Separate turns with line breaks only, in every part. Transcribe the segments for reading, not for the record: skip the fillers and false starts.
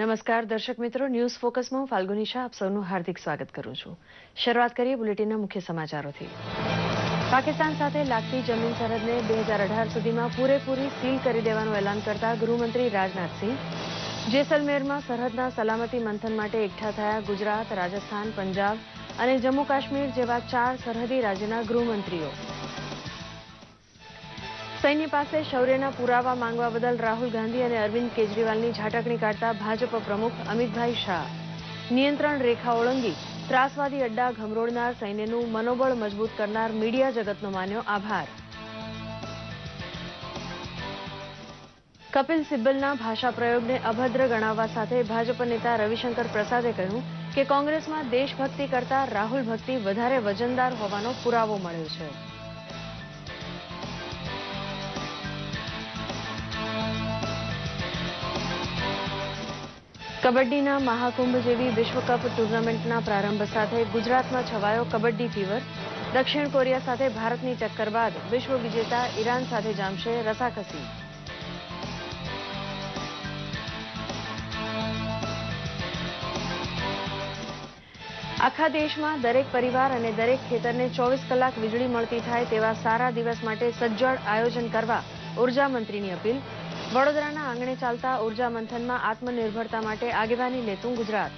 નમસ્કાર દર્શક મિત્રો, ન્યૂઝ ફોકસમાં હું ફાલ્ગુની શાહ આપ સૌનું હાર્દિક સ્વાગત કરું છું. શરૂઆત કરીએ બુલેટિનના મુખ્ય સમાચારોથી. પાકિસ્તાન સાથે લાગતી જમીન સરહદને 2018 સુધીમાં પૂરેપૂરી સીલ કરી દેવાનું એલાન કરતા ગૃહમંત્રી રાજનાથસિંહ, જેસલમેરમાં સરહદના સલામતી મંથન માટે એકઠા થયા ગુજરાત, રાજસ્થાન, પંજાબ અને જમ્મુ કાશ્મીર જેવા 4 સરહદી રાજ્યના ગૃહમંત્રીઓ. સૈન્ય પાસે શૌર્યના પુરાવા માંગવા બદલ રાહુલ ગાંધી અને અરવિંદ કેજરીવાલની ઝાટકણી કાઢતા ભાજપ પ્રમુખ અમિતભાઈ શાહ, નિયંત્રણ રેખા ઓળંગી ત્રાસવાદી અડ્ડા ઘમરોળનાર સૈન્યનું મનોબળ મજબૂત કરનાર મીડિયા જગતનો માન્યો આભાર. કપિલ સિબ્બલના ભાષા પ્રયોગને અભદ્ર ગણાવવા સાથે ભાજપ નેતા રવિશંકર પ્રસાદે કહ્યું કે કોંગ્રેસમાં દેશભક્તિ કરતા રાહુલ ભક્તિ વધારે વજનદાર હોવાનો પુરાવો મળ્યો છે. કબડ્ડીના મહાકુંભ જેવી વિશ્વકપ ટુર્નામેન્ટના પ્રારંભ સાથે ગુજરાતમાં છવાયો કબડ્ડી ફીવર. દક્ષિણ કોરિયા સાથે ભારતની ટક્કર બાદ વિશ્વ વિજેતા ઈરાન સાથે જામશે રસાકસી. આખા દેશમાં દરેક પરિવાર અને દરેક ખેતરને 24 કલાક વીજળી મળતી થાય તેવા સારા દિવસ માટે સજ્જડ આયોજન કરવા ઉર્જા મંત્રીની અપીલ. વડોદરાના આંગણે ચાલતા ઉર્જા મંથનમાં આત્મનિર્ભરતા માટે આગેવાની લેતું ગુજરાત.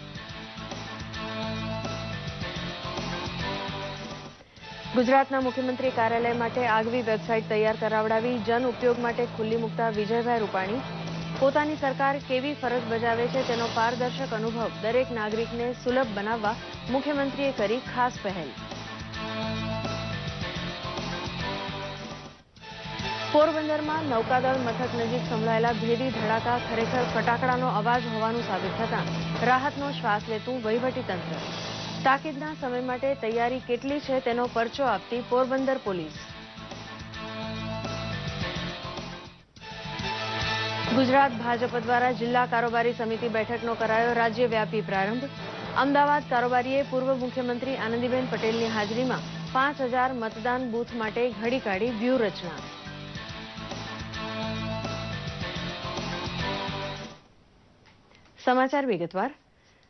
ગુજરાતના મુખ્યમંત્રી કાર્યાલય માટે આગવી વેબસાઇટ તૈયાર કરાવડાવી જન ઉપયોગ માટે ખુલ્લી મૂકતા વિજયભાઈ રૂપાણી, પોતાની સરકાર કેવી ફરજ બજાવે છે તેનો પારદર્શક અનુભવ દરેક નાગરિકને સુલભ બનાવવા મુખ્યમંત્રીએ કરી ખાસ પહેલ. પોરબંદરમાં નૌકાદળ મથક નજીક સંભળાયેલા ભેદી ધડાકા ખરેખર ફટાકડાનો અવાજ હોવાનું સાબિત થતાં રાહતનો શ્વાસ લેતું વહીવટીતંત્ર. તાકીદના સમય માટે તૈયારી કેટલી છે તેનો પરચો આપતી પોરબંદર પોલીસ. ગુજરાત ભાજપ દ્વારા જિલ્લા કારોબારી સમિતિ બેઠકનો કરાયો રાજ્યવ્યાપી પ્રારંભ. અમદાવાદ કારોબારીએ પૂર્વ મુખ્યમંત્રી આનંદીબેન પટેલની હાજરીમાં 5000 મતદાન બૂથ માટે ઘડી કાઢી વ્યૂહરચના. સમાચાર વિગતવાર.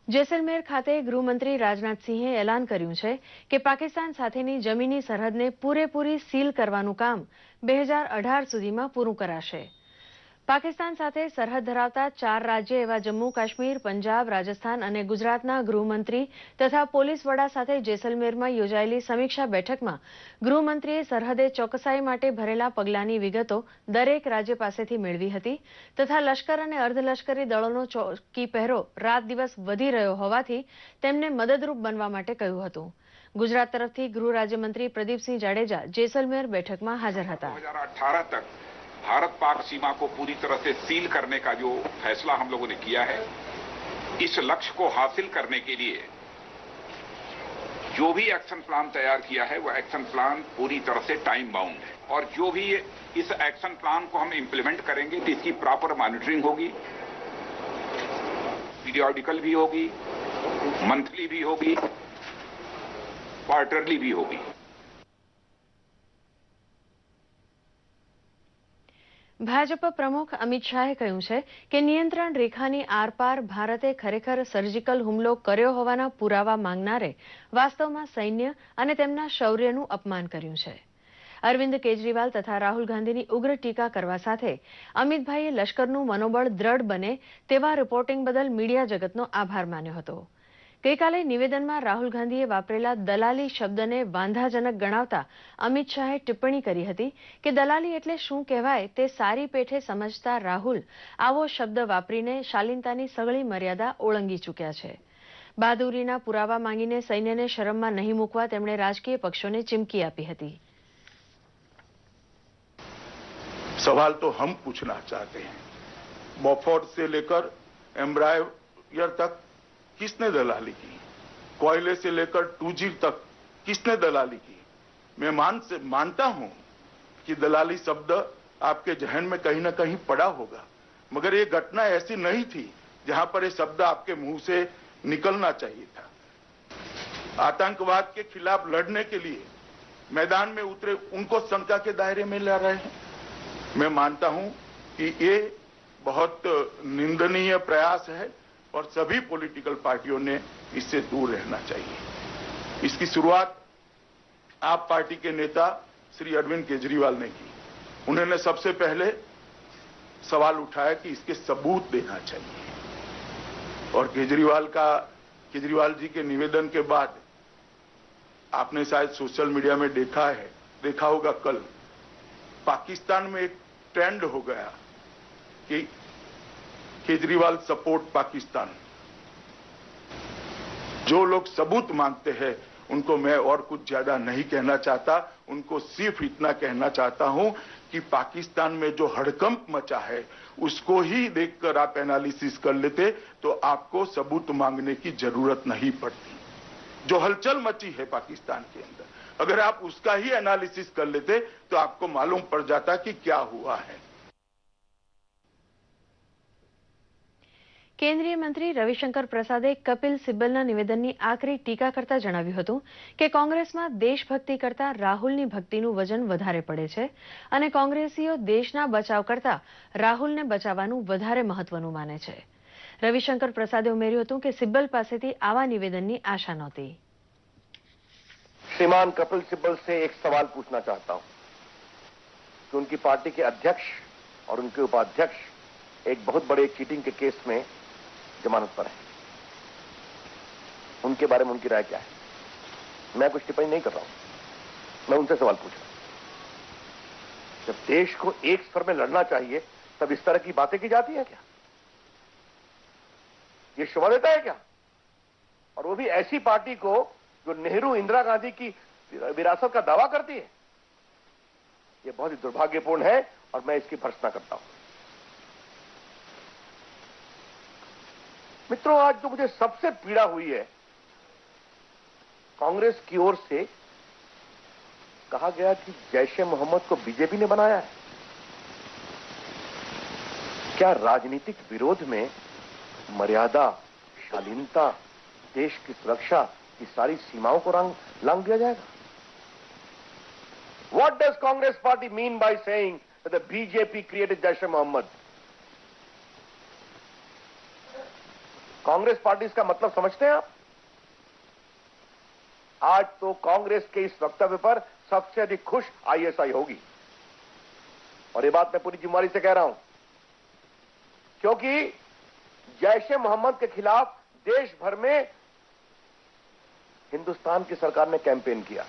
જેસલમેર ખાતે ગૃહમંત્રી રાજનાથસિંહે એલાન કર્યું છે કે પાકિસ્તાન સાથેની જમીની સરહદને પૂરેપૂરી સીલ કરવાનું કામ 2018 સુધીમાં પૂરું કરાશે. પાકિસ્તાન સાથે સરહદ ધરાવતા 4 રાજ્ય એવા જમ્મુ કાશ્મીર, પંજાબ, રાજસ્થાન અને ગુજરાતના ગૃહમંત્રી તથા પોલીસ વડા સાથે જેસલમેરમાં યોજાયેલી સમીક્ષા બેઠકમાં ગૃહમંત્રીએ સરહદે ચોકસાઈ માટે ભરેલા પગલાંની વિગતો દરેક રાજ્ય પાસેથી મેળવી હતી તથા લશ્કર અને અર્ધલશ્કરી દળોનો ચોકી પહેરો રાત દિવસ વધી રહ્યો હોવાથી તેમને મદદરૂપ બનવા માટે કહ્યું હતું. ગુજરાત તરફથી ગૃહ રાજ્યમંત્રી પ્રદીપસિંહ જાડેજા જેસલમેર બેઠકમાં હાજર હતા.
2018 तक भारत पाक सीमा को पूरी तरह से सील करने का जो फैसला हम लोगों ने किया है, इस लक्ष्य को हासिल करने के लिए जो भी एक्शन प्लान तैयार किया है वो एक्शन प्लान पूरी तरह से टाइम बाउंड है और जो भी इस एक्शन प्लान को हम इम्प्लीमेंट करेंगे तो इसकी प्रॉपर मॉनिटरिंग होगी, पीरियोडिकल भी होगी, मंथली भी होगी, क्वार्टरली भी होगी.
ભાજપ પ્રમુખ અમિત શાહે કહ્યું છે કે નિયંત્રણ રેખાની આરપાર ભારતે ખરેખર સર્જિકલ હુમલો કર્યો હોવાના પુરાવા માંગનારે વાસ્તવમાં સૈન્ય અને તેમના શૌર્યનું અપમાન કર્યું છે. અરવિંદ કેજરીવાલ તથા રાહુલ ગાંધીની ઉગ્ર ટીકા કરવા સાથે અમિતભાઈએ લશ્કરનું મનોબળ દ્રઢ બને તેવા રિપોર્ટિંગ બદલ મીડિયા જગતનો આભાર માન્યો હતો. ગઈકાલે નિવેદનમાં રાહુલ ગાંધીએ વાપરેલા દલાલી શબ્દને વાંધાજનક ગણાવતા અમિત શાહે ટિપ્પણી કરી હતી કે દલાલી એટલે શું કહેવાય તે સારી પેઠે સમજતા રાહુલ આવો શબ્દ વાપરીને શાલીનતાની સઘળી મર્યાદા ઓળંગી ચૂક્યા છે. બહાદુરીના પુરાવા માંગીને સૈન્યને શરમમાં નહીં મૂકવા તેમણે રાજકીય પક્ષોને ચીમકી આપી હતી.
सवाल तो हम पूछना चाहते हैं, बोफोर्स से लेकर एम्ब्रायर तक किसने दलाली की, कोयले से लेकर 2G तक किसने दलाली की. मैं मानता हूं कि दलाली शब्द आपके जहन में कहीं ना कहीं पड़ा होगा, मगर ये घटना ऐसी नहीं थी जहां पर ये शब्द आपके मुंह से निकलना चाहिए था. आतंकवाद के खिलाफ लड़ने के लिए मैदान में उतरे उनको शंका के दायरे में ला रहे हैं. मैं मानता हूं कि ये बहुत निंदनीय प्रयास है और सभी पॉलिटिकल पार्टियों ने इससे दूर रहना चाहिए। इसकी शुरुआत आप पार्टी के नेता श्री अरविंद केजरीवाल ने की। उन्होंने सबसे पहले सवाल उठाया कि इसके सबूत देना चाहिए और केजरीवाल जी के निवेदन के बाद आपने शायद सोशल मीडिया में देखा होगा, कल पाकिस्तान में एक ट्रेंड हो गया कि केजरीवाल सपोर्ट पाकिस्तान। जो लोग सबूत मांगते हैं उनको मैं और कुछ ज्यादा नहीं कहना चाहता, उनको सिर्फ इतना कहना चाहता हूं कि पाकिस्तान में जो हड़कंप मचा है उसको ही देखकर आप एनालिसिस कर लेते तो आपको सबूत मांगने की जरूरत नहीं पड़ती। जो हलचल मची है पाकिस्तान के अंदर, अगर आप उसका ही एनालिसिस कर लेते तो आपको मालूम पड़ जाता कि क्या हुआ है।
કેન્દ્રીય મંત્રી રવિશંકર પ્રસાદે કપિલ સિબ્બલના નિવેદનની આકરી ટીકા કરતા જણાવ્યું હતું કે કોંગ્રેસમાં દેશભક્તિ કરતા રાહુલની ભક્તિનું વજન વધારે પડે છે અને કોંગ્રેસીઓ દેશના બચાવ કરતા રાહુલને બચાવવાનું વધારે મહત્વનું માને છે। રવિશંકર પ્રસાદે ઉમેર્યું હતું કે સિબ્બલ પાસેથી આવા નિવેદનની આશા નહોતી।
श्रीमान कपिल सिब्बल से एक सवाल पूछना चाहता हूं कि उनकी पार्टी के अध्यक्ष और उनके उपाध्यक्ष एक बहुत बड़े चीटिंग के केस में जमानत पर है। उनके बारे में उनकी राय क्या है? मैं कुछ टिप्पणी नहीं कर रहा हूं, मैं उनसे सवाल पूछ रहा हूं। जब देश को एक स्वर में लड़ना चाहिए तब इस तरह की बातें की जाती है क्या? ये शोभा देता है क्या? और वो भी ऐसी पार्टी को जो नेहरू इंदिरा गांधी की विरासत का दावा करती है। ये बहुत ही दुर्भाग्यपूर्ण है और मैं इसकी भर्त्सना करता हूं। मित्रों, आज जो मुझे सबसे पीड़ा हुई है, कांग्रेस की ओर से कहा गया कि जैश-ए मोहम्मद को बीजेपी ने बनाया है। क्या राजनीतिक विरोध में मर्यादा, शालीनता, देश की सुरक्षा की सारी सीमाओं को लांघ दिया जाएगा? What does Congress party mean by saying that the BJP created Jaish-e-Mohammed? Congress party इसका मतलब समझते हैं आप? आज तो कांग्रेस के इस वक्तव्य पर सबसे अधिक खुश आईएसआई होगी और ये बात मैं पूरी जिम्मेदारी से कह रहा हूं, क्योंकि जैश-ए-मोहम्मद के खिलाफ देश भर में हिंदुस्तान की सरकार ने कैंपेन किया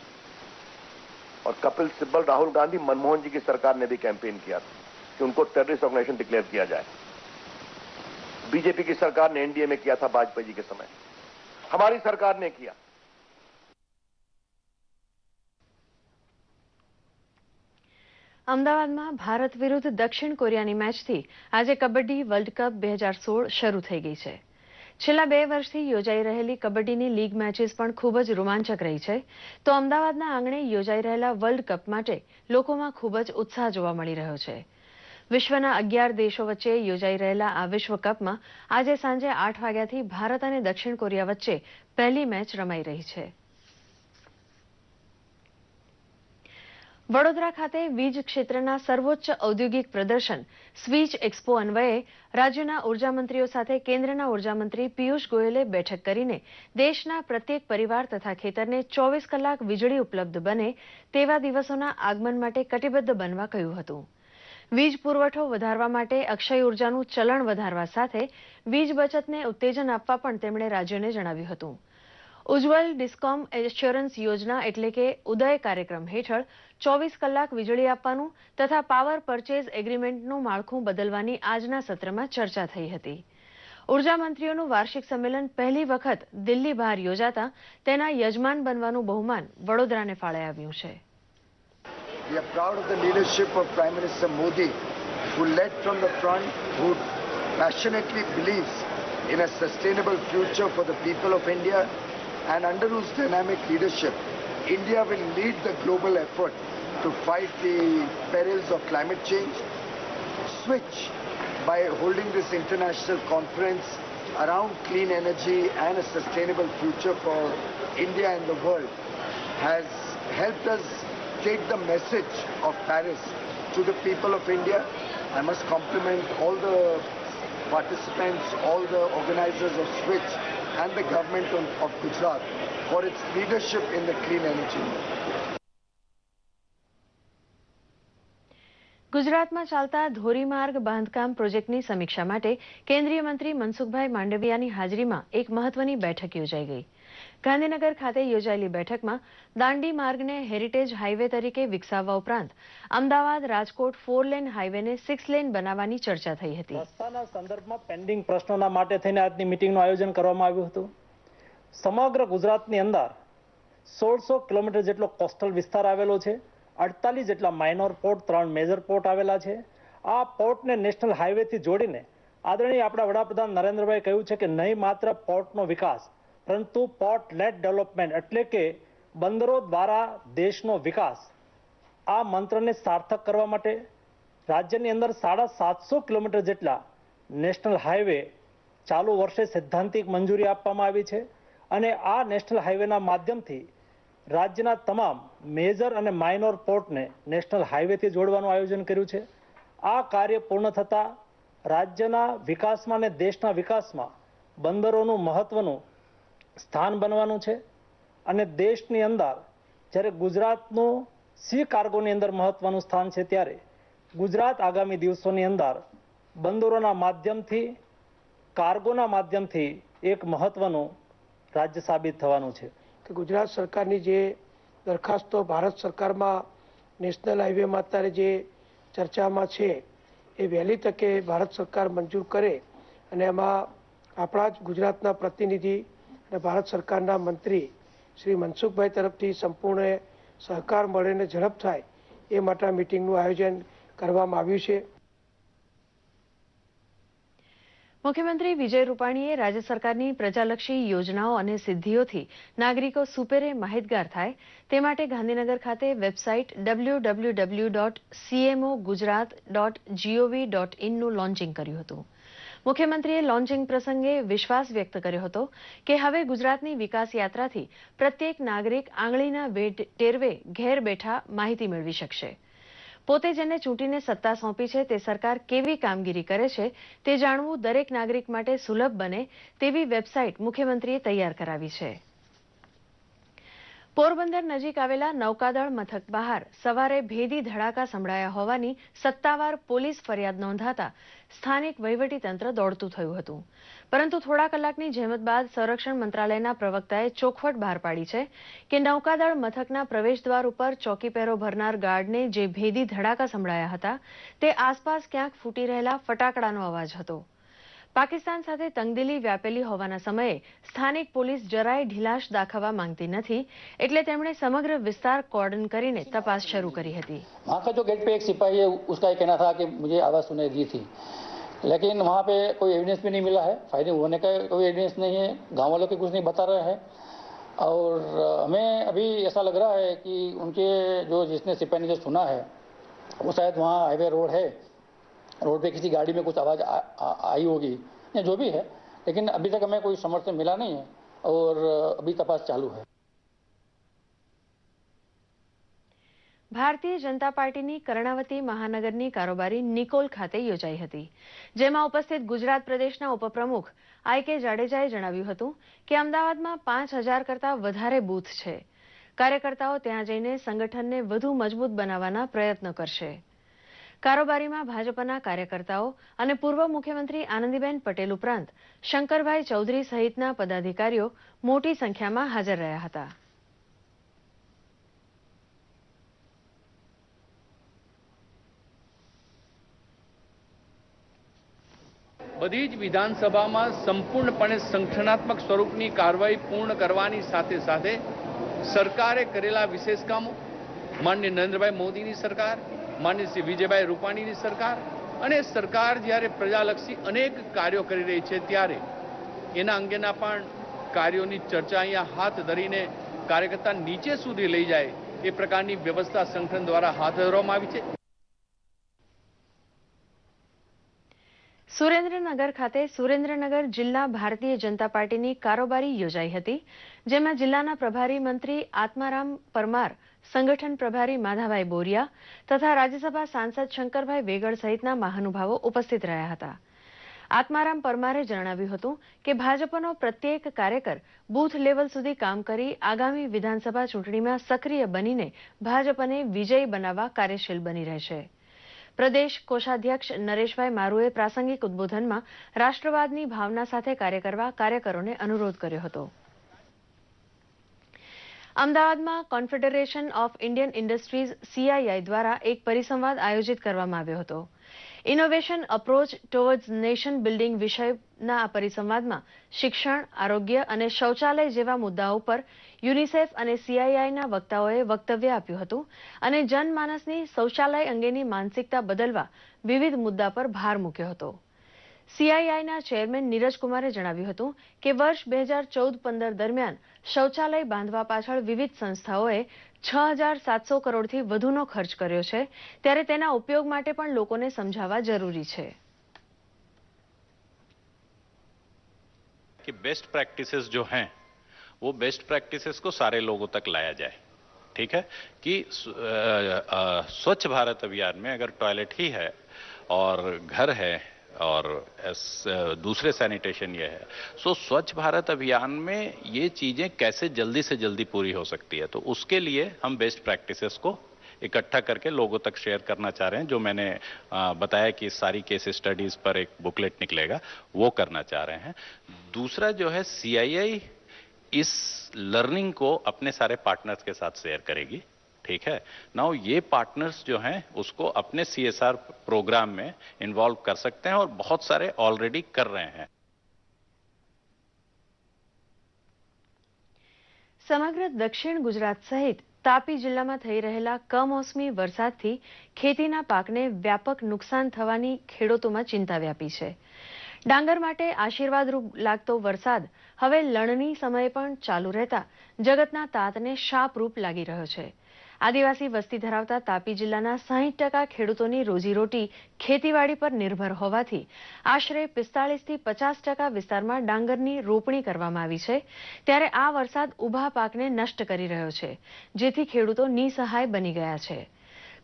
और कपिल सिब्बल, राहुल गांधी, मनमोहन जी की सरकार ने भी कैंपेन किया कि उनको टेररिस्ट ऑर्गेनाइजेशन डिक्लेयर किया जाए। बीजेपी की सरकार ने एनडीए में किया था वाजपेयी जी के समय, हमारी सरकार ने किया।
અમદાવાદમાં ભારત વિરુદ્ધ દક્ષિણ કોરિયાની મેચથી આજે કબડ્ડી વર્લ્ડ કપ 2016 શરૂ થઈ ગઈ છે। છેલ્લા 2 વર્ષથી યોજાઈ રહેલી કબડ્ડીની લીગ મેચીસ પણ ખૂબ જ રોમાંચક રહી છે, તો અમદાવાદના આંગણે યોજાઈ રહેલા વર્લ્ડ કપ માટે લોકોમાં ખૂબ જ ઉત્સાહ જોવા મળી રહ્યો છે। વિશ્વના 11 દેશો વચ્ચે યોજાઈ રહેલા આ વિશ્વકપમાં આજે સાંજે 8 વાગ્યાથી ભારત અને દક્ષિણ કોરિયા વચ્ચે પહેલી મેચ રમાઈ રહી છે। વડોદરા ખાતે વીજ ક્ષેત્રના સર્વોચ્ચ ઔદ્યોગિક પ્રદર્શન સ્વીચ એક્સપો અન્વયે રાજ્યના ઉર્જામંત્રીઓ સાથે કેન્દ્રના ઉર્જામંત્રી પિયુષ ગોયલે બેઠક કરીને દેશના પ્રત્યેક પરિવાર તથા ખેતરને 24 કલાક વીજળી ઉપલબ્ધ બને તેવા દિવસોના આગમન માટે કટિબદ્ધ બનવા કહ્યું હતું। વીજ પુરવઠો વધારવા માટે અક્ષય ઉર્જાનું ચલણ વધારવા સાથે વીજ બચતને ઉત્તેજન આપવા પણ તેમણે રાજ્યોને જણાવ્યું હતું। ઉજ્જવલ ડિસ્કોમ એશ્યોરન્સ યોજના એટલે કે ઉદય કાર્યક્રમ હેઠળ 24 કલાક વીજળી આપવાનું તથા પાવર પરચેઝ એગ્રીમેન્ટનું માળખું બદલવાની આજના સત્રમાં ચર્ચા થઈ હતી। ઉર્જા મંત્રીઓનું વાર્ષિક સંમેલન પહેલી વખત દિલ્હી બહાર યોજાતા તેના યજમાન બનવાનું બહુમાન વડોદરાને ફાળે આવ્યું છે।
We are proud of the leadership of Prime Minister Modi, who led from the front, who passionately believes in a sustainable future for the people of India, and under whose dynamic leadership, India will lead the global effort to fight the perils of climate change. Switch, by holding this international conference around clean energy and a sustainable future for India and the world, has helped us take the message of Paris to the people of India. I must compliment all the participants, all the organizers of Switch and the government of Gujarat for its leadership in the clean energy.
ગુજરાતમાં ચાલતા ધોરીમાર્ગ બાંધકામ પ્રોજેક્ટની સમીક્ષા માટે કેન્દ્રીય મંત્રી મનસુખભાઈ માંડવિયાની હાજરીમાં એક મહત્વની બેઠક યોજાઈ ગઈ. ગાંધીનગર ખાતે યોજાયેલી બેઠકમાં દાંડી માર્ગને હેરિટેજ હાઈવે તરીકે વિકસાવવા ઉપરાંત અમદાવાદ રાજકોટ 4 લેન હાઈવેને 6 લેન બનાવવાની ચર્ચા થઈ હતી.
રસ્તાના સંદર્ભમાં પેન્ડિંગ પ્રશ્નોના માટે થઈને આજની મીટિંગનું આયોજન કરવામાં આવ્યું હતું. સમગ્ર ગુજરાતની અંદર 1600 કિલોમીટર જેટલો કોસ્ટલ વિસ્તાર આવેલો છે. 48 જેટલા માઇનોર પોર્ટ, 3 મેજર પોર્ટ આવેલા છે. આ પોર્ટને નેશનલ હાઈવેથી જોડીને આદરણીય આપણા વડાપ્રધાન નરેન્દ્રભાઈ કહ્યું છે કે નહીં માત્ર પોર્ટનો વિકાસ પરંતુ પોર્ટ લેડ ડેવલપમેન્ટ એટલે કે બંદરો દ્વારા દેશનો વિકાસ, આ મંત્રને સાર્થક કરવા માટે રાજ્યની અંદર 750 કિલોમીટર જેટલા નેશનલ હાઈવે ચાલુ વર્ષે સૈદ્ધાંતિક મંજૂરી આપવામાં આવી છે અને આ નેશનલ હાઈવેના માધ્યમથી રાજ્યના તમામ મેજર અને માઇનોર પોર્ટને નેશનલ હાઈવેથી જોડવાનું આયોજન કર્યું છે. આ કાર્ય પૂર્ણ થતાં રાજ્યના વિકાસમાં અને દેશના વિકાસમાં બંદરોનું મહત્વનું સ્થાન બનવાનું છે અને દેશની અંદર જ્યારે ગુજરાતનું સી કાર્ગોની અંદર મહત્વનું સ્થાન છે ત્યારે ગુજરાત આગામી દિવસોની અંદર બંદરોના માધ્યમથી, કાર્ગોના માધ્યમથી એક મહત્વનું રાજ્ય સાબિત થવાનું છે.
કે ગુજરાત સરકારની જે દરખાસ્તો ભારત સરકારમાં નેશનલ હાઈવેમાં અત્યારે જે ચર્ચામાં છે એ વહેલી તકે ભારત સરકાર મંજૂર કરે અને એમાં આપણા જ ગુજરાતના પ્રતિનિધિ અને ભારત સરકારના મંત્રી શ્રી મનસુખભાઈ તરફથી સંપૂર્ણ સહકાર મળે અને ઝડપ થાય એ માટે મીટિંગનું આયોજન કરવામાં આવ્યું છે.
મુખ્યમંત્રી વિજય રૂપાણીએ રાજ્ય સરકારની પ્રજાલક્ષી યોજનાઓ અને સિદ્ધિઓથી નાગરિકો સુપેરે માહિતગાર થાય તે માટે ગાંધીનગર ખાતે વેબસાઇટ www.cmogujarat.gov.in નું લોન્ચિંગ કર્યું હતું. મુખ્યમંત્રીએ લોન્ચિંગ પ્રસંગે વિશ્વાસ વ્યક્ત કર્યો હતો કે હવે ગુજરાતની વિકાસ યાત્રાથી પ્રત્યેક નાગરિક આંગળીના ટેરવે ઘેર બેઠા માહિતી મેળવી શકશે. પોતે જેને ચૂંટીને સત્તા સોંપી છે તે સરકાર કેવી કામગીરી કરે છે તે જાણવું દરેક નાગરિક માટે સુલભ બને તેવી વેબસાઇટ મુખ્યમંત્રીએ તૈયાર કરાવી છે. પોરબંદર નજીક આવેલા નૌકાદળ મથક બહાર સવારે ભેદી ધડાકા સંભળાયા હોવાની સત્તાવાર પોલીસ ફરિયાદ નોંધાતા સ્થાનિક વહીવટીતંત્ર દોડતું થયું હતું. પરંતુ થોડા કલાકની જહેમત બાદ સંરક્ષણ મંત્રાલયના પ્રવક્તાએ ચોખવટ બહાર પાડી છે કે નૌકાદળ મથકના પ્રવેશદ્વાર ઉપર ચોકી પહેરો ભરનાર ગાર્ડને જે ભેદી ધડાકા સંભળાયા હતા તે આસપાસ ક્યાંક ફૂટી રહેલા ફટાકડાનો અવાજ હતો. પાકિસ્તાન સાથે તંગદિલી વ્યાપેલી હોવાના સમયે સ્થાનિક પોલીસ જરાય ઢીલાશ દાખવવા માંગતી નથી એટલે તેમણે સમગ્ર વિસ્તાર કોર્ડન કરીને તપાસ શરૂ કરી હતી.
वहाँ का जो गेट पे एक सिपाही है उसका ये कहना था कि मुझे आवाज़ सुनाई दी थी, लेकिन वहाँ पे कोई एविडेंस भी नहीं मिला है. फायरिंग होने का कोई एविडेंस नहीं है. गाँव वालों के कुछ नहीं बता रहे हैं और हमें अभी ऐसा लग रहा है कि उनके जो जिसने सिपाही ने जो सुना है वो शायद वहाँ हाईवे रोड है, रोड पे किसी गाड़ी में कुछ आवाज़ आई होगी या जो भी है, लेकिन अभी तक हमें कोई समर्थन मिला नहीं है और अभी तपास चालू है.
ભારતીય જનતા પાર્ટીની કર્ણાવતી મહાનગરની કારોબારી નિકોલ ખાતે યોજાઈ હતી, જેમાં ઉપસ્થિત ગુજરાત પ્રદેશના ઉપપ્રમુખ આઈ.કે. જાડેજાએ જણાવ્યું હતું કે અમદાવાદમાં 5000 કરતાં વધારે બૂથ છે. કાર્યકર્તાઓ ત્યાં જઈને સંગઠનને વધુ મજબૂત બનાવવાના પ્રયત્ન કરશે. કારોબારીમાં ભાજપના કાર્યકર્તાઓ અને પૂર્વ મુખ્યમંત્રી આનંદીબેન પટેલ ઉપરાંત શંકરભાઈ ચૌધરી સહિતના પદાધિકારીઓ મોટી સંખ્યામાં હાજર રહ્યા હતા.
બધી જ વિધાનસભામાં સંપૂર્ણપણે સંગઠનાત્મક સ્વરૂપની કાર્યવાહી પૂર્ણ કરવાની સાથે સાથે સરકારે કરેલા વિશેષ કામો, માનનીય નરેન્દ્રભાઈ મોદીની સરકાર, માનનીય શ્રી વિજયભાઈ રૂપાણીની સરકાર અને સરકાર જ્યારે પ્રજાલક્ષી અનેક કાર્યો કરી રહી છે ત્યારે એના અંગેના પણ કાર્યોની ચર્ચા અહીંયા હાથ ધરીને કાર્યકર્તા નીચે સુધી લઈ જાય એ પ્રકારની વ્યવસ્થા સંગઠન દ્વારા હાથ ધરવામાં આવી છે.
સુરેન્દ્રનગર ખાતે સુરેન્દ્રનગર જિલ્લા ભારતીય જનતા પાર્ટીની કારોબારી યોજાઈ હતી, જેમાં જિલ્લાના પ્રભારી મંત્રી આત્મારામ પરમાર, સંગઠન પ્રભારી માધાભાઈ બોરિયા તથા રાજ્યસભા સાંસદ શંકરભાઈ વેગડ સહિતના મહાનુભાવો ઉપસ્થિત રહ્યા હતા. આત્મારામ પરમારે જણાવ્યું હતું કે ભાજપનો પ્રત્યેક કાર્યકર બૂથ લેવલ સુધી કામ કરી આગામી વિધાનસભા ચૂંટણીમાં સક્રિય બનીને ભાજપને વિજયી બનાવવા કાર્યશીલ બની રહેશે. પ્રદેશ કોષાધ્યક્ષ નરેશભાઈ મારુએ પ્રાસંગિક ઉદબોધનમાં રાષ્ટ્રવાદની ભાવના સાથે કાર્ય કરવા કાર્યકરોને અનુરોધ કર્યો હતો. અમદાવાદમાં confederation of Indian industries CII દ્વારા એક પરિસંવાદ આયોજિત કરવામાં આવ્યો હતો. Innovation approach towards nation building વિષયના આ પરિસંવાદમાં શિક્ષણ, આરોગ્ય અને શૌચાલય જેવા મુદ્દાઓ પર યુનિસેફ અને CIIના વક્તાઓએ વક્તવ્ય આપ્યું હતું અને જનમાનસની શૌચાલય અંગેની માનસિકતા બદલવા વિવિધ મુદ્દા પર ભાર મૂક્યો હતો. CIIના ચેરમેન નીરજ કુમારે જણાવ્યું હતું કે વર્ષ 2014-15 દરમિયાન શૌચાલય બાંધવા પાછળ વિવિધ સંસ્થાઓએ 6,700 કરોડથી વધુનો ખર્ચ કર્યો છે, ત્યારે તેના ઉપયોગ માટે પણ લોકોને સમજાવવા જરૂરી છે.
कि बेस्ट प्रैक्टिसेस जो हैं वो बेस्ट प्रैक्टिसेस को सारे लोगों तक लाया जाए. ठीक है कि स्वच्छ भारत अभियान में अगर टॉयलेट ही है और घर है और दूसरे सैनिटेशन ये है, सो स्वच्छ भारत अभियान में ये चीजें कैसे जल्दी से जल्दी पूरी हो सकती है, तो उसके लिए हम बेस्ट प्रैक्टिसेस को इकट्ठा करके लोगों तक शेयर करना चाह रहे हैं. जो मैंने बताया कि सारी केस स्टडीज पर एक बुकलेट निकलेगा, वो करना चाह रहे हैं. दूसरा जो है CII इस लर्निंग को अपने सारे पार्टनर्स के साथ शेयर करेगी. ठीक है. नाउ ये पार्टनर्स जो हैं उसको अपने CSR प्रोग्राम में इन्वॉल्व कर सकते हैं और बहुत सारे ऑलरेडी कर रहे हैं.
સમગ્ર દક્ષિણ ગુજરાત સહિત તાપી જિલ્લામાં થઈ રહેલા કમોસમી વરસાદથી ખેતીના પાકને વ્યાપક નુકસાન થવાની ખેડૂતોમાં ચિંતા વ્યાપી છે. ડાંગર માટે આશીર્વાદરૂપ લાગતો વરસાદ હવે લણણી સમયે પણ ચાલુ રહેતા જગતના તાતને શાપરૂપ લાગી રહ્યો છે. આદિવાસી વસ્તી ધરાવતા તાપી જિલ્લાના 60% ખેડૂતોની રોજીરોટી ખેતીવાડી પર નિર્ભર હોવાથી આશરે 45થી 50% વિસ્તારમાં ડાંગરની રોપણી કરવામાં આવી છે. ત્યારે આ વરસાદ ઊભા પાકને નષ્ટ કરી રહ્યો છે, જેથી ખેડૂતો નિસહાય બની ગયા છે.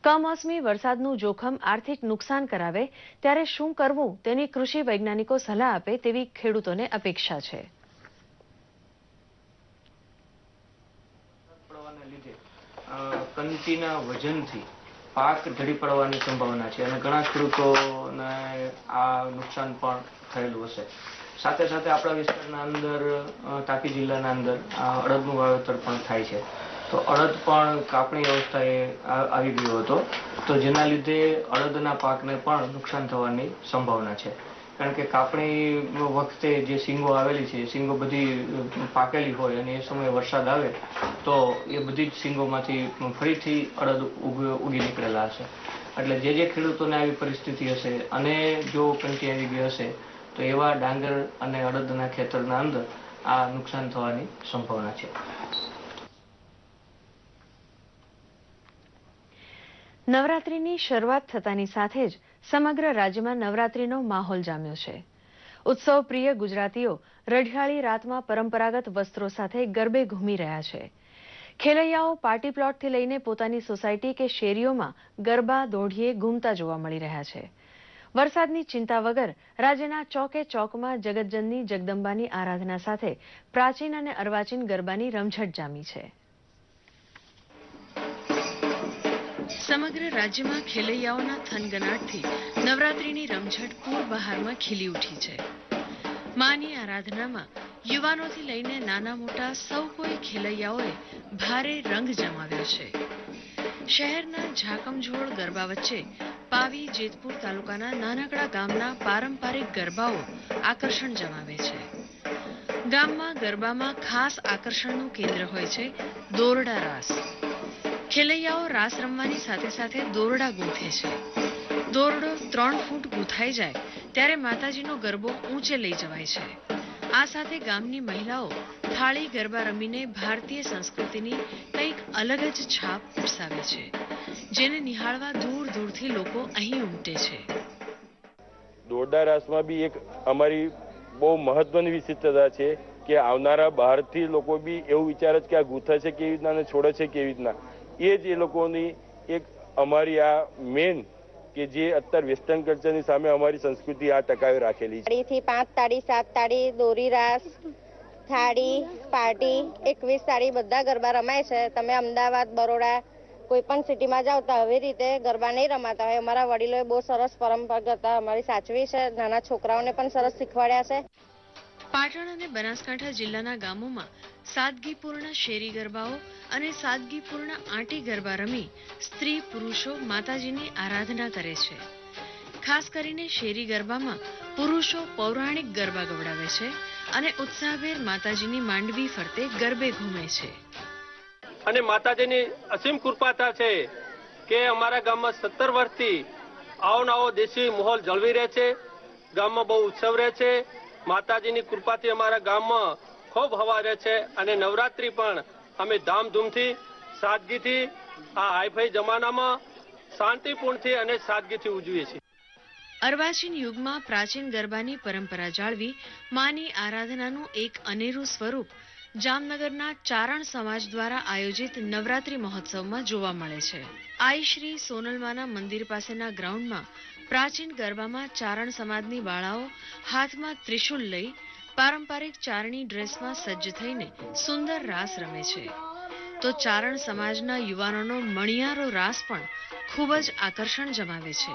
કમોસમી વરસાદનું જોખમ આર્થિક નુકસાન કરાવે ત્યારે શું કરવું તેની કૃષિ વૈજ્ઞાનિકો સલાહ આપે તેવી ખેડૂતોને અપેક્ષા છે.
કંટીના વજનથી પાક ઢળી પડવાની સંભાવના છે અને ઘણા ખેડૂતોને આ નુકસાન પણ થયેલું હશે. સાથે સાથે આપણા વિસ્તારના અંદર તાપી જિલ્લાના અંદર અડદનું વાવેતર પણ થાય છે. તો અડદ પણ કાપણી અવસ્થાએ આવી ગયો હતો, તો જેના લીધે અડદના પાકને પણ નુકસાન થવાની સંભાવના છે. કારણ કે કાપણી વખતે જે શીંગો આવેલી છે, શીંગો બધી પાકેલી હોય અને એ સમયે વરસાદ આવે તો એ બધી જ શીંગોમાંથી ફરીથી અડદ ઉગી નીકળેલા હશે. એટલે જે ખેડૂતોને આવી પરિસ્થિતિ હશે અને જો કંટી આવી ગઈ હશે તો એવા ડાંગર અને અડદના ખેતરના અંદર આ નુકસાન થવાની સંભાવના છે.
નવરાત્રીની શરૂઆત થતાની સાથે જ સમગ્ર રાજ્યમાં નવરાત્રીનો માહોલ જામ્યો છે. ઉત્સવ પ્રિય ગુજરાતીઓ રઢિયાળી રાતમાં પરંપરાગત વસ્ત્રો સાથે ગરબે ઘૂમી રહ્યા છે. ખેલૈયાઓ પાર્ટી પ્લોટથી લઈને પોતાની સોસાયટી કે શેરીઓમાં ગરબા દોઢીએ ઘૂમતા જોવા મળી રહ્યા છે. વરસાદની ચિંતા વગર રાજ્યના ચોકે ચોકમાં જગતજનની જગદંબાની આરાધના સાથે પ્રાચીન અને અર્વાચીન ગરબાની રમઝટ જામી છે. સમગ્ર રાજ્યમાં ખેલૈયાઓના થનગનાટથી નવરાત્રીની રમઝટ પૂર બહારમાં ખીલી ઉઠી છે. માની આરાધનામાં યુવાનોથી લઈને નાના મોટા સૌ કોઈ ખેલૈયાઓએ ભારે રંગ જમાવ્યો છે. શહેરના ઝાકમઝોળ ગરબા વચ્ચે પાવી જેતપુર તાલુકાના નાનકડા ગામના પારંપરિક ગરબાઓ આકર્ષણ જમાવે છે. ગામમાં ગરબામાં ખાસ આકર્ષણનું કેન્દ્ર હોય છે દોરડા રાસ. ખેલૈયાઓ રાસ રમવાની સાથે સાથે દોરડા ગૂંથે છે. દોરડો 3 ફૂટ ગૂંથાઈ જાય ત્યારે માતાજીનો ગરબો ઊંચે લઈ જવાય છે. આ સાથે ગામની મહિલાઓ થાળી ગરબા રમીને ભારતીય સંસ્કૃતિની કંઈક અલગ જ છાપ ઉડસાવે છે, જેને નિહાળવા દૂર દૂરથી લોકો અહીં ઉમટે છે.
દોરડા રાસમાં બી એક અમારી બહુ મહત્વની વિશિષ્ટતા છે કે આવનારા બહારથી લોકો બી એવું વિચારે છે કે આ ગૂંથે છે કેવી રીતના અને છોડે છે કેવી રીતના. એ જ એ લોકોની એક અમારી આ મેન કે જે અત્યારે વેસ્ટર્ન કલ્ચરની સામે અમારી સંસ્કૃતિ આ ટકાવી રાખેલી છે.
3 થી 5 તાળી, 7 તાળી, દોરી રાસ, થાળી, પાર્ટી, 21 તાળી બધા ગરબા રમાય છે. તમે અમદાવાદ, બરોડા કોઈ પણ સિટીમાં જાઓ તો આવી રીતે ગરબા નહીં રમાતા હોય. અમારા વડીલોએ બહુ સરસ પરંપરાગત અમારી સાચવી છે. નાના છોકરાઓને પણ સરસ શીખવાડ્યા છે.
પાટણ અને બનાસકાંઠા જિલ્લાના ગામોમાં સાદગીપૂર્ણ શેરી ગરબાઓ અને સાદગીપૂર્ણ આંટી ગરબા રમી સ્ત્રી પુરુષો માતાજીની આરાધના કરે છે. ખાસ કરીને શેરી ગરબામાં પુરુષો પૌરાણિક ગરબા ગવડાવે છે અને ઉત્સાહભેર માતાજીની માંડવી ફરતે ગરબે ઘૂમે છે.
અને માતાજીની અસીમ કૃપા છે કે અમારા ગામમાં 17 વર્ષથી આવો દેશી માહોલ જળવી રહે છે. ગામમાં બહુ ઉત્સવ રહે છે. માતાજીની કૃપાથી અમારા ગામમાં ખૂબ હવા રહે છે અને નવરાત્રી પણ અમે ધામધૂમથી સાદગીથી આ હાઈફાઈ જમાનામાં શાંતિપૂર્ણથી અને સાદગીથી ઉજવીએ છીએ.
અર્વાચીન યુગમાં પ્રાચીન ગરબાની પરંપરા જાળવી માની આરાધનાનું એક અનેરું સ્વરૂપ જામનગરના ચારણ સમાજ દ્વારા આયોજિત નવરાત્રી મહોત્સવમાં જોવા મળે છે. આઈ શ્રી સોનલમાના મંદિર પાસેના ગ્રાઉન્ડમાં પ્રાચીન ગરબામાં ચારણ સમાજની બાળાઓ હાથમાં ત્રિશુલ લઈ પારંપરિક ચારણી ડ્રેસમાં સજ્જ થઈને સુંદર રાસ રમે છે. તો ચારણ સમાજના યુવાનોનો મણિયારો રાસ પણ ખૂબ જ આકર્ષણ જમાવે છે.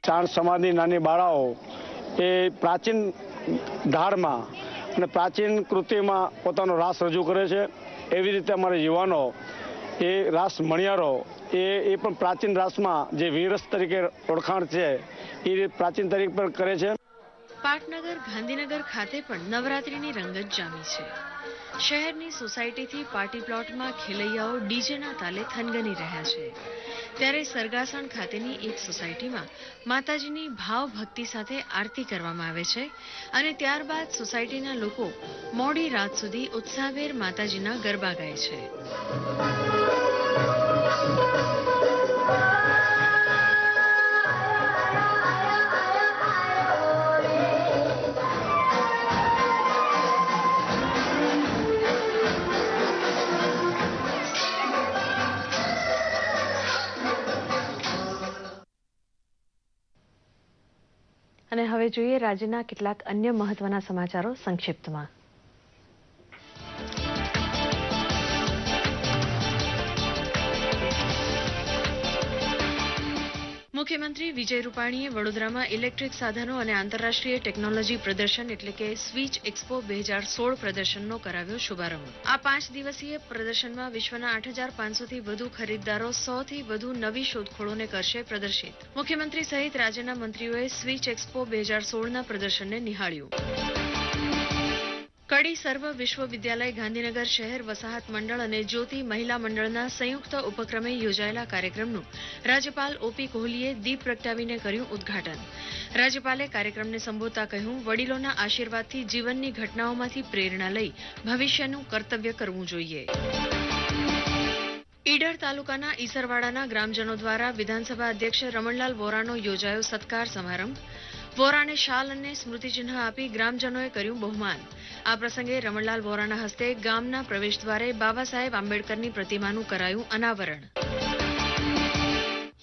ચારણ સમાજની નાની બાળાઓ એ પ્રાચીન ધારમાં અને પ્રાચીન કૃતિમાં પોતાનો રાસ રજૂ કરે છે. એવી રીતે અમારા યુવાનો એ રાસ મણિયારો એ પણ પ્રાચીન રાસમાં જે વીરસ તરીકે ઓળખાણ છે એ પ્રાચીન તરીકે પણ કરે છે.
પાટનગર ગાંધીનગર ખાતે પણ નવરાત્રીની રંગત જામી છે. શહેરની સોસાયટીથી પાર્ટી પ્લોટમાં ખેલૈયાઓ ડીજેના તાલે થનગની રહ્યા છે. ત્યારે સરગાસણ ખાતેની એક સોસાયટીમાં માતાજીની ભાવ ભક્તિ સાથે આરતી કરવામાં આવે છે અને ત્યારબાદ સોસાયટીના લોકો મોડી રાત સુધી ઉત્સાહભેર માતાજીના ગરબા ગાય છે. અને હવે જોઈએ રાજ્યના કેટલાક અન્ય મહત્વના સમાચારો સંક્ષિપ્તમાં. મુખ્યમંત્રી વિજય રૂપાણીએ વડોદરામાં ઇલેક્ટ્રિક સાધનો અને આંતરરાષ્ટ્રીય ટેકનોલોજી પ્રદર્શન એટલે કે સ્વિચ એક્સપો 2016 પ્રદર્શનનો કરાવ્યો શુભારંભ. આ 5 દિવસીય પ્રદર્શનમાં વિશ્વના 8,500થી વધુ ખરીદદારો 100થી વધુ નવી શોધખોળોને કરશે પ્રદર્શિત. મુખ્યમંત્રી સહિત રાજ્યના મંત્રીઓએ સ્વિચ એક્સપો 2016ના પ્રદર્શનને નિહાળ્યું. કડી સર્વ વિશ્વવિદ્યાલય ગાંધીનગર શહેર વસાહત મંડળ અને જ્યોતિ મહિલા મંડળના સંયુક્ત ઉપક્રમે યોજાયેલા કાર્યક્રમનું રાજ્યપાલ ઓપી કોહલીએ દીપ પ્રગટાવીને કર્યું ઉદ્ઘાટન. રાજ્યપાલે કાર્યક્રમને સંબોધતા કહ્યું, વડીલોના આશીર્વાદથી જીવનની ઘટનાઓમાંથી પ્રેરણા લઈ ભવિષ્યનું કર્તવ્ય કરવું જોઈએ. ઈડર તાલુકાના ઈસરવાડાના ગ્રામજનો દ્વારા વિધાનસભા અધ્યક્ષ રમણલાલ વોરાનો યોજાયો સત્કાર સમારંભ. વોરાને શાલ અને સ્મૃતિચિહ્ન આપી ગ્રામજનોએ કર્યું બહુમાન. આ પ્રસંગે રમણલાલ વોરાના હસ્તે ગામના પ્રવેશદ્વારે બાબા સાહેબ આંબેડકરની પ્રતિમાનું કરાયું અનાવરણ.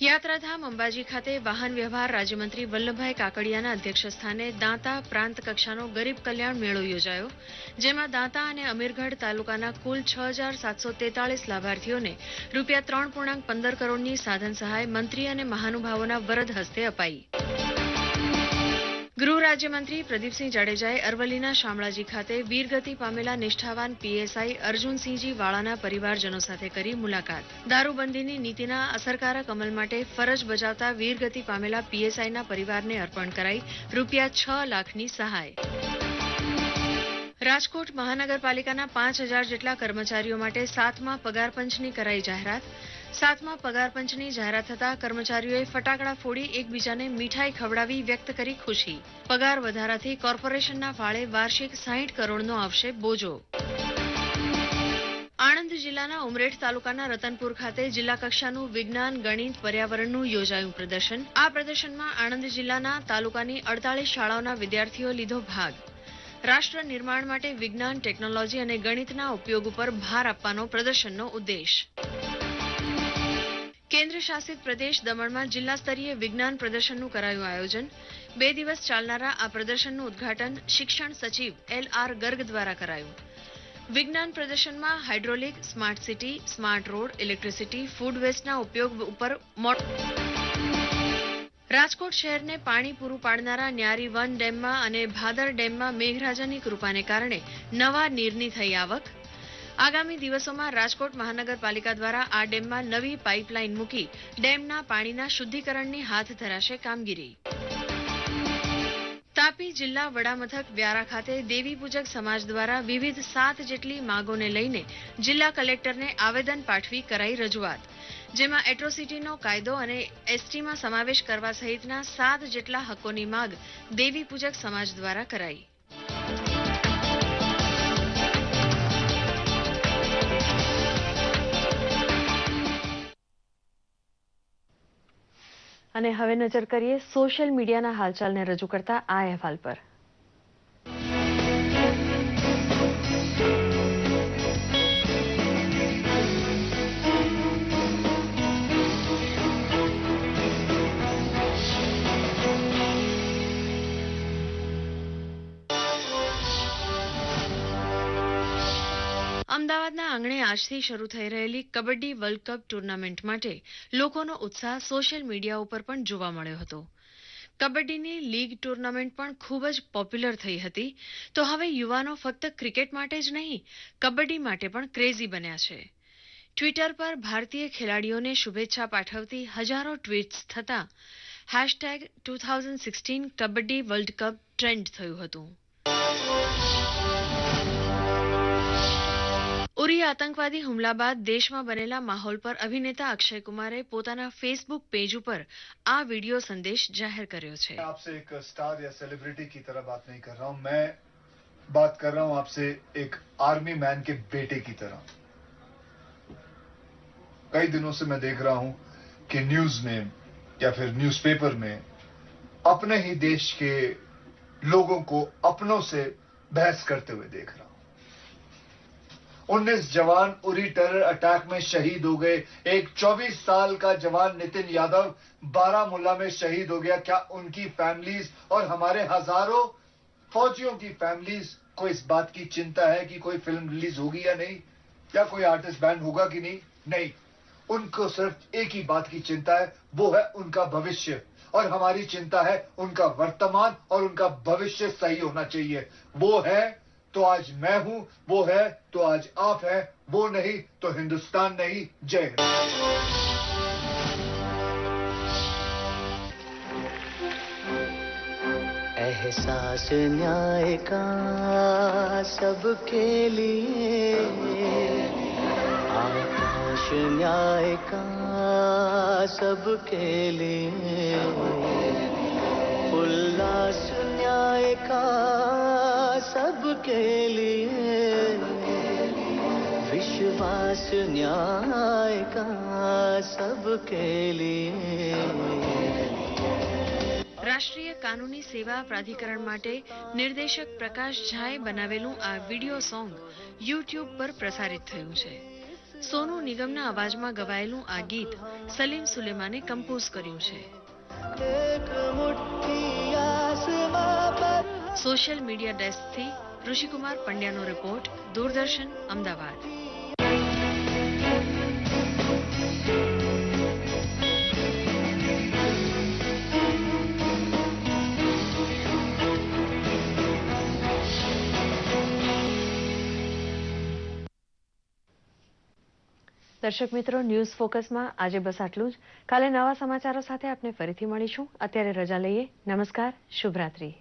યાત્રાધામ અંબાજી ખાતે વાહન વ્યવહાર રાજ્યમંત્રી વલ્લભભાઈ કાકડિયાના અધ્યક્ષસ્થાને દાંતા પ્રાંત કક્ષાનો ગરીબ કલ્યાણ મેળો યોજાયો, જેમાં દાંતા અને અમીરગઢ તાલુકાના કુલ 6,743 લાભાર્થીઓને ₹3.15 કરોડની સાધન સહાય મંત્રી અને મહાનુભાવોના વરદ હસ્તે અપાઈ. ગૃહ રાજ્યમંત્રી પ્રદીપસિંહ જાડેજાએ અરવલ્લીના શામળાજી ખાતે વીરગતિ પામેલા નિષ્ઠાવાન પીએસઆઈ અર્જુનસિંહજી વાળાના પરિવારજનો સાથે કરી મુલાકાત. દારૂબંધીની નીતિના અસરકારક અમલ માટે ફરજ બજાવતા વીરગતિ પામેલા પીએસઆઈના પરિવારને અર્પણ કરાઈ ₹6 લાખની સહાય. રાજકોટ મહાનગરપાલિકાના 5,000 જેટલા કર્મચારીઓ માટે 7મા પગાર પંચની કરાઈ જાહેરાત. 7મા પગાર પંચની જાહેરાત થતા કર્મચારીઓએ ફટાકડા ફોડી એકબીજાને મીઠાઈ ખવડાવી વ્યક્ત કરી ખુશી. પગાર વધારાથી કોર્પોરેશનના ફાળે વાર્ષિક 60 કરોડનો આવશે બોજો. આણંદ જિલ્લાના ઉમરેઠ તાલુકાના રતનપુર ખાતે જિલ્લા કક્ષાનું વિજ્ઞાન, ગણિત, પર્યાવરણનું યોજાયું પ્રદર્શન. આ પ્રદર્શનમાં આણંદ જિલ્લાના તાલુકાની 48 શાળાઓના વિદ્યાર્થીઓ લીધો ભાગ. રાષ્ટ્ર નિર્માણ માટે વિજ્ઞાન, ટેકનોલોજી અને ગણિતના ઉપયોગ ઉપર ભાર આપવાનો પ્રદર્શનનો ઉદ્દેશ. કેન્દ્ર શાસિત પ્રદેશ દમણમાં જિલ્લા સ્તરીય વિજ્ઞાન પ્રદર્શનનું કરાયું આયોજન. 2 દિવસ ચાલનારા આ પ્રદર્શનનું ઉદ્ઘાટન શિક્ષણ સચિવ LR ગર્ગ દ્વારા કરાયું. વિજ્ઞાન પ્રદર્શનમાં hydraulic, smart city, smart road, electricity, food વેસ્ટના ઉપયોગ ઉપર રાજકોટ શહેરને પાણી પૂરું પાડનારા ન્યારી 1 ડેમમાં અને ભાદર ડેમમાં મેઘરાજાની કૃપાને કારણે નવા નીરની થઈ આવક. આગામી દિવસોમાં રાજકોટ મહાનગરપાલિકા દ્વારા આ ડેમમાં નવી પાઇપલાઇન મૂકી ડેમના પાણીના શુદ્ધિકરણની હાથ ધરાશે કામગીરી. તાપી જિલ્લા વડામથક વ્યારા ખાતે દેવી પૂજક સમાજ દ્વારા વિવિધ 7 જેટલી માંગોને લઈને જિલ્લા કલેક્ટરને આવેદન પાઠવી કરાઈ રજૂઆત, જેમાં એટ્રોસિટીનો કાયદો અને એસટીમાં સમાવેશ કરવા સહિતના 7 જેટલા હકોની માંગ દેવી પૂજક સમાજ દ્વારા કરાઈ. અને હવે નજર કરીએ સોશિયલ મીડિયાના હાલચાલને રજૂ કરતા આ અહેવાલ પર. અમદાવાદના આંગણે આજથી શરૂ થઈ રહેલી કબડ્ડી વર્લ્ડ કપ ટુર્નામેન્ટ માટે લોકોનો ઉત્સાહ સોશિયલ મીડિયા ઉપર પણ જોવા મળ્યો હતો. કબડ્ડીની લીગ ટુર્નામેન્ટ પણ ખૂબ જ પોપ્યુલર થઈ હતી. તો હવે યુવાનો ફક્ત ક્રિકેટ માટે જ નહીં, કબડ્ડી માટે પણ ક્રેઝી બન્યા છે. ટ્વિટર પર ભારતીય ખેલાડીઓને શુભેચ્છા પાઠવતી હજારો ટ્વીટ્સ થતાં #2016 કબડ્ડી વર્લ્ડ કપ ટ્રેન્ડ થયું હતું. ઉરી આતંકવાદી હુમલા બાદ દેશમાં બનેલા માહોલ પર અભિનેતા અક્ષય કુમારે પોતાના ફેસબુક પેજ ઉપર આ વિડિયો સંદેશ જાહેર કર્યો છે.
आपसे एक स्टार या सेलिब्रिटी की तरह बात नहीं कर रहा हूं, मैं बात कर रहा हूं आपसे एक आर्मी मैन के बेटे की तरह. कई दिनों से मैं देख रहा हूं कि न्यूज में या फिर न्यूज़पेपर में अपने ही देश के लोगों को अपनों से बहस करते हुए देख रहा हूं. 19 जवान उरी टेरर अटैक में शहीद हो गए. एक 24 साल का जवान नितिन यादव बारामूला में शहीद हो गया. क्या उनकी फैमिलीज और हमारे हजारों फौजियों की फैमिलीज को इस बात की चिंता है कि कोई फिल्म रिलीज होगी या नहीं, या कोई आर्टिस्ट बैंड होगा कि नहीं? नहीं, उनको सिर्फ एक ही बात की चिंता है, वो है उनका भविष्य. और हमारी चिंता है उनका वर्तमान और उनका भविष्य सही होना चाहिए. वो है तो आज मैं हूं, वो है तो आज आप हैं, वो नहीं तो हिंदुस्तान नहीं. जय हिंद.
एहसास न्याय का सबके लिए, आकाश न्याय का सबके लिए, उल्लास न्याय का सबके लिए, विश्वास न्याय का सबके लिए.
રાષ્ટ્રીય કાનૂની સેવા પ્રાધિકરણ માટે નિર્દેશક પ્રકાશ ઝાએ બનાવેલું આ વિડિયો સોંગ યુટ્યુબ પર પ્રસારિત થયું છે. સોનુ નિગમના અવાજમાં ગવાયેલું આ ગીત સલીમ સુલેમાને કમ્પોઝ કર્યું છે. સોશિયલ મીડિયા ડેસ્કથી ઋષિકુમાર પંડ્યાનો રિપોર્ટ, દૂરદર્શન, અમદાવાદ. દર્શક મિત્રો, ન્યૂઝ ફોકસમાં આજે બસ આટલું જ. કાલે નવા સમાચારો સાથે આપણે ફરીથી મળીશું. અત્યારે રજા લઈએ. નમસ્કાર, શુભરાત્રી.